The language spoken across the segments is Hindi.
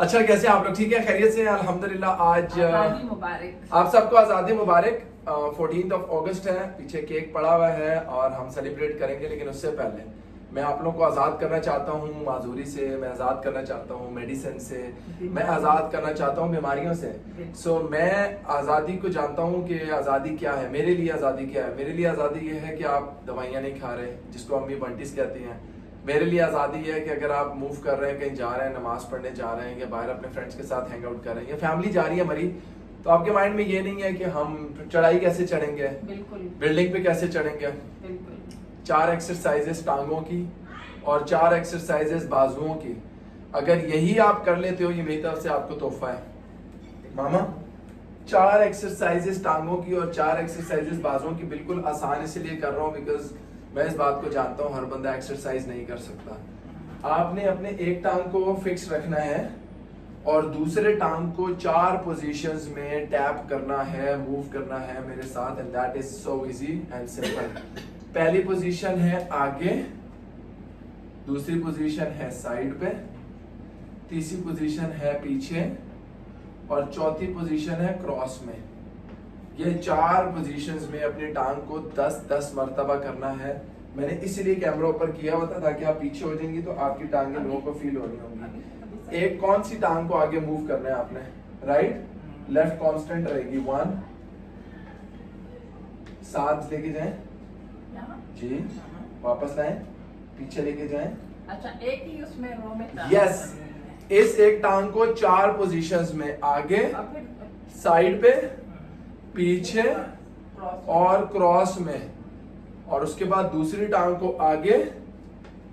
अच्छा, कैसे आप लोग? ठीक है, खैरियत से? अल्हम्दुलिल्लाह। आज आज़ादी मुबारक। आप सबको आज़ादी मुबारक। 14 अगस्त है, पीछे केक पड़ा हुआ है और हम सेलिब्रेट करेंगे, लेकिन उससे पहले मैं आप लोगों को आज़ाद करना चाहता हूँ माजूरी से, मैं आज़ाद करना चाहता हूँ मेडिसिन से, मैं आज़ाद करना चाहता हूँ बीमारियों से। सो मैं आज़ादी को जानता हूँ कि आज़ादी क्या है। मेरे लिए आज़ादी क्या है? मेरे लिए आज़ादी ये है कि आप दवाइयाँ नहीं खा रहे, जिसको अम्मी बंटीज कहती हैं। मेरे लिए आज़ादी है कि अगर आप मूव कर रहे हैं, कहीं जा रहे हैं, नमाज पढ़ने जा रहे हैं या बाहर अपने फ्रेंड्स के साथ हैंग आउट कर रहे हैं या फैमिली जा रही है हमारी, तो आपके माइंड में ये नहीं है कि हम चढ़ाई कैसे चढ़ेंगे, बिल्कुल बिल्डिंग पे कैसे चढ़ेंगे। बिल्कुल 4 एक्सरसाइजेस टांगों की और 4 एक्सरसाइजेस बाजुओं की, अगर यही आप कर लेते हो, ये मेरी तरफ से आपको तोहफा है मामा। 4 एक्सरसाइजेस टांगों की और 4 एक्सरसाइजेस बाजुओं की। बिल्कुल आसान इसलिए कर रहा हूँ बिकॉज मैं इस बात को जानता हूँ हर बंदा एक्सरसाइज नहीं कर सकता। आपने अपने एक टांग को फिक्स रखना है और दूसरे टांग को 4 पोजीशंस में टैप करना है, मूव करना है मेरे साथ, and that is so easy and simple. पहली पोजीशन है आगे, दूसरी पोजीशन है साइड पे, तीसरी पोजीशन है पीछे और चौथी पोजीशन है क्रॉस में। ये 4 पोजीशंस में अपनी टांग को 10-10 मर्तबा करना है। मैंने इसीलिए कैमरा ऊपर किया हुआ था ताकि आप पीछे हो जाएंगी तो आपकी टांगें लोगों को फील हो रही होंगी। एक कौन सी टांग को आगे मूव करना है आपने? राइट, लेफ्ट कांस्टेंट रहेगी 1। साथ लेके जाएं जी, वापस लाएं, पीछे लेके जाएं। अच्छा, एक ही उसमें रो में था। यस, इस एक टांग को 4 पोजीशंस में आगे, और फिर साइड पे, पीछे क्रॉस और क्रॉस में, और उसके बाद दूसरी टांग को आगे,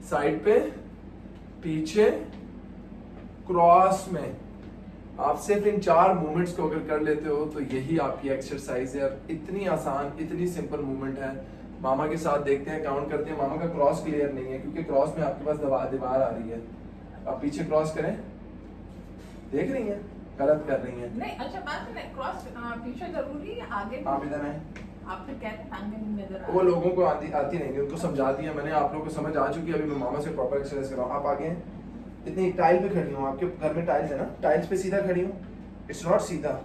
साइड पे, पीछे, क्रॉस में। आप सिर्फ इन 4 मूवमेंट्स को अगर कर लेते हो तो यही आपकी एक्सरसाइज है। इतनी आसान, इतनी सिंपल मूवमेंट है। मामा के साथ देखते हैं, काउंट करते हैं। मामा का क्रॉस क्लियर नहीं है क्योंकि क्रॉस में आपके पास दीवार आ रही है। आप पीछे क्रॉस करें, देख रही हैं गलत कर रही हैं। नहीं। अच्छा, बात नहीं, क्रॉस पीछे जरूरी है, आगे आप इधर आए। आप फिर कहते हैं टांगे नहीं नजर आ वो लोगों को आती नहीं, उनको समझा दिया मैंने, आप लोगों को समझ आ चुकी है। अभी मैं मामा से प्रॉपर एक्सरसाइज कर रहा हूँ। आप आगे हैं, इतनी टाइल पे खड़ी हूँ, आपके घर में टाइल्स है ना, टाइल्स पे सीधा खड़ी हूँ। इट्स नॉट सीधा,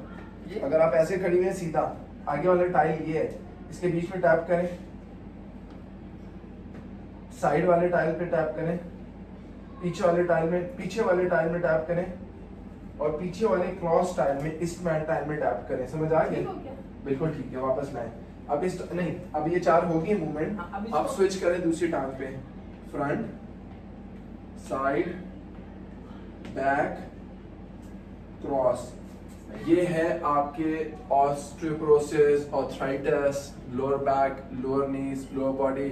अगर आप ऐसे खड़ी हुई हैं सीधा, आगे वाला टाइल ये है, इसके बीच में टैप करें, साइड वाले टाइल पे टैप करें, पीछे वाले टाइल में टैप करें और पीछे वाले क्रॉस टाइल में, इस टाइल में टैप करें। समझ आ गया? बिल्कुल ठीक है, वापस लाएं। अब इस नहीं, अब ये 4 होगी मूवमेंट। अब स्विच करें दूसरी टांग पे, फ्रंट, साइड, बैक, क्रॉस। ये है आपके osteoporosis, arthritis, lower back, lower knees, lower body,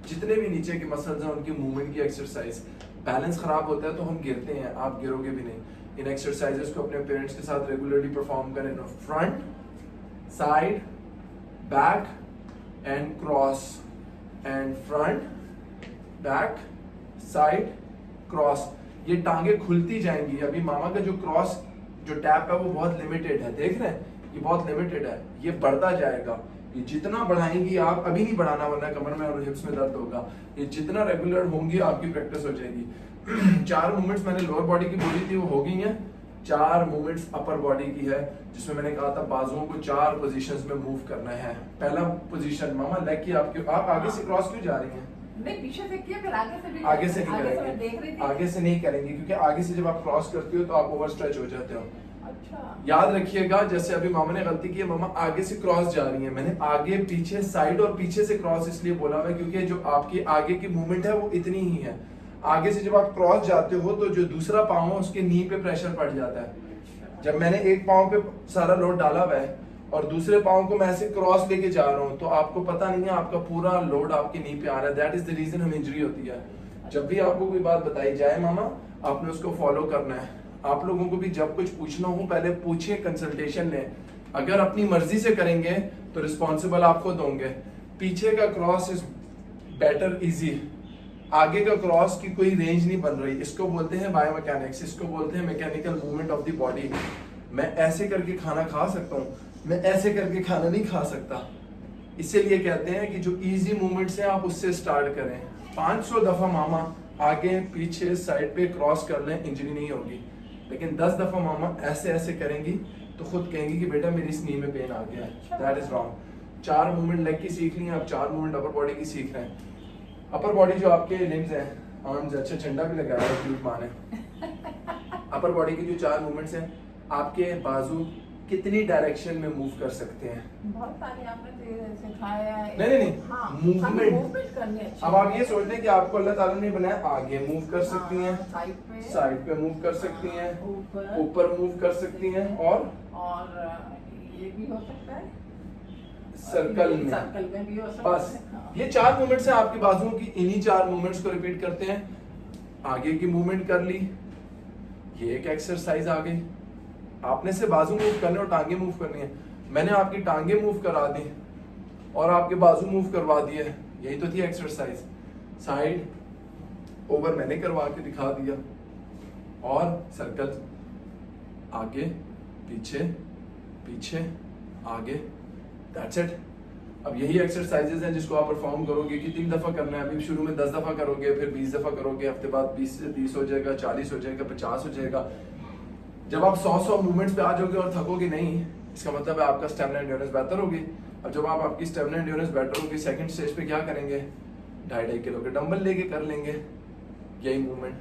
जितने भी नीचे के मसल्स हैं उनकी मूवमेंट की एक्सरसाइज। बैलेंस खराब होता है तो हम गिरते हैं, आप गिरोगे भी नहीं। इन एक्सरसाइजेस को अपने पेरेंट्स के साथ रेगुलरली परफॉर्म करें। Front, side, back and cross, and front, back, side, cross. ये टांगे खुलती जाएंगी। अभी मामा का जो क्रॉस, जो टैप है वो बहुत लिमिटेड है, देख रहे हैं, ये बहुत लिमिटेड है। ये बढ़ता जाएगा, ये जितना बढ़ाएंगी आप, अभी नहीं बढ़ाना वरना कमर में और हिप्स में दर्द होगा। ये जितना रेगुलर होंगी आपकी प्रैक्टिस हो जाएगी। 4 मूवमेंट्स मैंने लोअर बॉडी की बोली थी, वो हो गई हैं। 4 मूवमेंट्स अपर बॉडी की है, जिसमें मैंने कहा था बाजुओं को 4 पोजीशंस में मूव करना है। पहला पोजीशन मामा लेग की आपकी, आप आगे से क्रॉस क्यों जा रही हैं? नहीं, पीछे से किया, फिर आगे से भी आगे से नहीं मैं देख करेंगे, रही थी। आगे से नहीं करेंगे क्योंकि आगे से जब आप क्रॉस करती हो तो आप ओवर स्ट्रेच हो जाते हो। अच्छा, याद रखिएगा, जैसे अभी मामा ने गलती की है, मामा आगे से क्रॉस जा रही है। मैंने आगे, पीछे, साइड और पीछे से क्रॉस इसलिए बोला मैं क्योंकि जो आपकी आगे की मूवमेंट है वो इतनी ही है। आगे से जब आप क्रॉस जाते हो तो जो दूसरा पाँव है उसके नी पे प्रेशर पड़ जाता है। जब मैंने एक पाँव पे सारा लोड डाला हुआ है और दूसरे पाँव को मैं ऐसे क्रॉस लेके जा रहा हूँ तो आपको पता नहीं है, आपका पूरा लोड आपके नी पे आ रहा है। दैट इज द रीजन हमें इंजरी होती है। जब भी आपको कोई बात बताई जाए मामा, आपने उसको फॉलो करना है। आप लोगों को भी जब कुछ पूछना हो पहले पूछिए, कंसल्टेशन लें। अगर अपनी मर्जी से करेंगे तो रिस्पॉन्सिबल आप खुद होंगे। पीछे का क्रॉस इज बेटर इजी, आगे का क्रॉस की कोई रेंज नहीं बन रही। इसको बोलते हैं बायोमैकेनिक्स, इसको बोलते हैं mechanical movement of the body. मैं ऐसे करके खाना खा सकता हूँ, मैं ऐसे करके खाना नहीं खा सकता। इसीलिए कहते हैं कि जो इजी मूवमेंट्स हैं आप उससे स्टार्ट करें। 500 दफा मामा आगे, पीछे, साइड पे क्रॉस कर लें, इंजरी नहीं होगी। लेकिन 10 दफा मामा ऐसे ऐसे करेंगी तो खुद कहेंगी कि बेटा मेरी इस नी में पेन आ गया है। That is wrong. 4 movement leg की सीख ली हैं, अब 4 मूवमेंट अपर बॉडी की सीख रहे हैं। अपर बॉडी जो आपके लिम्स हैं, आर्म्स, अच्छा झंडा भी लगाया है क्यूट माँ ने। अपर बॉडी की जो 4 मूवमेंट्स हैं, आपके बाजू कितनी डायरेक्शन में मूव कर सकते हैं? बहुत सारे आपने सिखाया है। नहीं, हाँ, मूवमेंट करनी है। अब आप ये सोचते हैं कि आपको अल्लाह ताला ने बनाया आगे मूव कर सकती हैं, साइड पे मूव कर सकती हैं, ऊपर मूव कर सकती हैं, और ये भी हो सकता है सर्कल में भी हो सकता बस है। हाँ। ये 4 मूवमेंट्स हैं आपकी बाजुओं की। इन्हीं 4 मूवमेंट्स को रिपीट करते हैं। आगे की मूवमेंट कर ली, ये एक एक्सरसाइज आ गई। आपने से बाजू मूव करने और टांगे मूव करनी है। मैंने आपकी टांगे मूव करा दी और आपके बाजू मूव करवा दिए, यही तो थी एक्सरसाइज। साइड ओवर मैंने करवा के दिखा दिया, और सर्कल आगे पीछे पीछे आगे, दैट्स इट। अब यही एक्सरसाइजेज हैं जिसको आप परफॉर्म करोगे कि 3 दफा करना है। अभी शुरू में 10 दफा करोगे, फिर 20 दफा करोगे, हफ्ते बाद 20 से 30 हो जाएगा, 40 हो जाएगा, 50 हो जाएगा। जब आप 100 मूवमेंट्स पे आ जाओगे और थकोगे नहीं, इसका मतलब है आपका स्टेमिना एंड्योरेंस बेहतर होगी। अब जब आप आपकी स्टेमिना एंड्योरेंस बेटर होगी, सेकंड स्टेज पे क्या करेंगे? 2.5 किलो के डंबल लेके कर लेंगे यही मूवमेंट।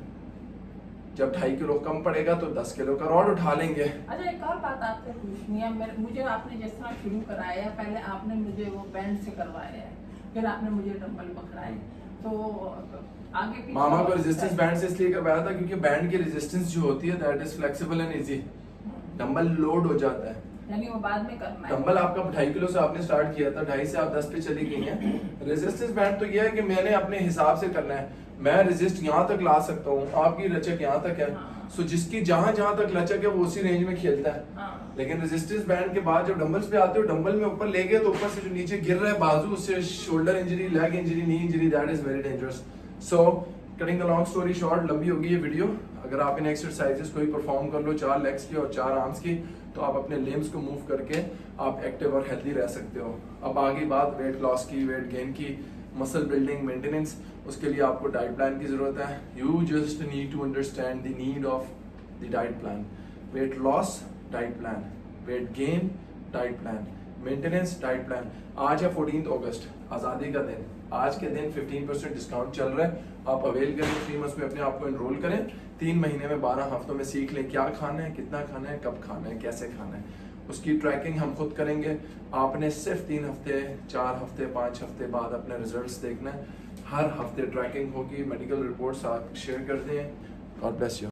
जब 2.5 किलो कम पड़ेगा तो 10 किलो का रॉड उठा लेंगे। अच्छा, एक और बात आपसे पूछनी है। मुझे आपने जिस तरह शुरू कराया है, पहले आपने मुझे वो बैंड से करवाया है, फिर आपने मुझे डंबल पकड़ाए, तो आगे पीछे मामा को रेजिस्टेंस बैंड से इसलिए करवाया था क्योंकि बैंड की रेजिस्टेंस जो होती है that is flexible and easy. Dumbbell load हो जाता है, यानी वो बाद में करना है। डंबल आपका 2.5 किलो से आपने स्टार्ट किया था, 2.5 से आप 10 पे चली गई हैं। रेजिस्टेंस बैंड तो ये है कि मैंने अपने हिसाब से करना है। मैं रेजिस्ट यहाँ तक ला सकता हूँ, आपकी लचक यहाँ तक है। हाँ। सो जिसकी जहाँ जहाँ तक लचक है वो उसी रेंज में खेलता है। हाँ। लेकिन रेजिस्टेंस बैंड के बाद जब डंबल्स पे आते हो, डंबल में ऊपर ले गए तो ऊपर से जो नीचे गिर रहा है बाजू, उससे shoulder injury, leg injury, knee injury, that is very dangerous. So cutting the long story short, लंबी होगी ये वीडियो। अगर आप इन एक्सरसाइजेस को ही परफॉर्म कर लो, 4 लेग्स की और 4 आर्म्स की, तो आप अपने लिम्स को मूव करके आप एक्टिव और हेल्दी रह सकते हो। अब आगे बात वेट लॉस की, वेट गेन की, मसल बिल्डिंग, मेंटेनेंस, उसके लिए आपको डाइट प्लान की जरूरत है। You just need to understand the need of the diet plan. Weight loss diet plan, weight gain diet plan, maintenance diet plan. आज है 14 अगस्त, आज़ादी का दिन। आज के दिन 15% डिस्काउंट चल रहा है, आप अवेल करें। 3 मंथ्स में अपने आप को एनरोल करें। 3 महीने में 12 हफ्तों में सीख लें क्या खाना है, कितना खाना है, कब खाना है, कैसे खाना है। उसकी ट्रैकिंग हम खुद करेंगे। आपने सिर्फ 3 हफ्ते, 4 हफ्ते, 5 हफ्ते बाद अपने रिजल्ट्स देखना है। हर हफ्ते ट्रैकिंग होगी, मेडिकल रिपोर्ट्स आप शेयर करते हैं। God bless you.